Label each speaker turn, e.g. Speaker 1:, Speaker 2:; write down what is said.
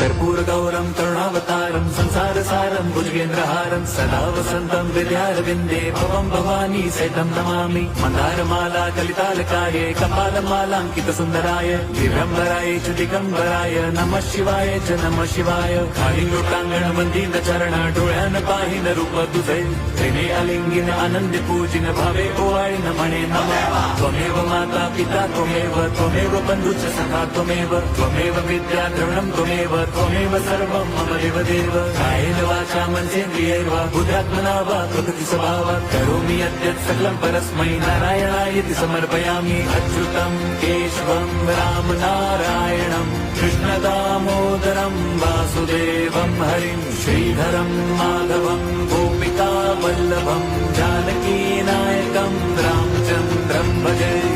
Speaker 1: कर्पूर गौरम करुणावतारम संसार सारम भुजगेंद्रहारम सदा वसंतम हृदयारविंदे भवम भवानी सहितं नमामि मंदारमाला कलितालकाये कपालमालांकित सुंदराय दिव्यंबराय च दिगंबराय नमः शिवाय च नमः शिवाय खाली लोटांगण वंदीन चरण डोळ्यान पाहिन रूप तुझे प्रेमे अलिंगिन आनंद पूजिन भावे ओवाळीन म्हणे नमः त्वमेव माता पिता त्वमेव बंधुच सखा त्वमेव विद्या द्रवणं त्वमेव सर्वं मम देव कायेन वाचा मनसेन्द्रियैर्वा बुद्ध्यात्मना वा प्रकृति स्वभावात् करोमि यद्यत् सकलं परस्मै नारायणायति समर्पयामि अच्युतं केशवं राम नारायणं कृष्णदामोदरं वासुदेवं हरिं श्रीधरं माधवं गोपिका वल्लभं जानकी नायकं रामचन्द्रं भजे।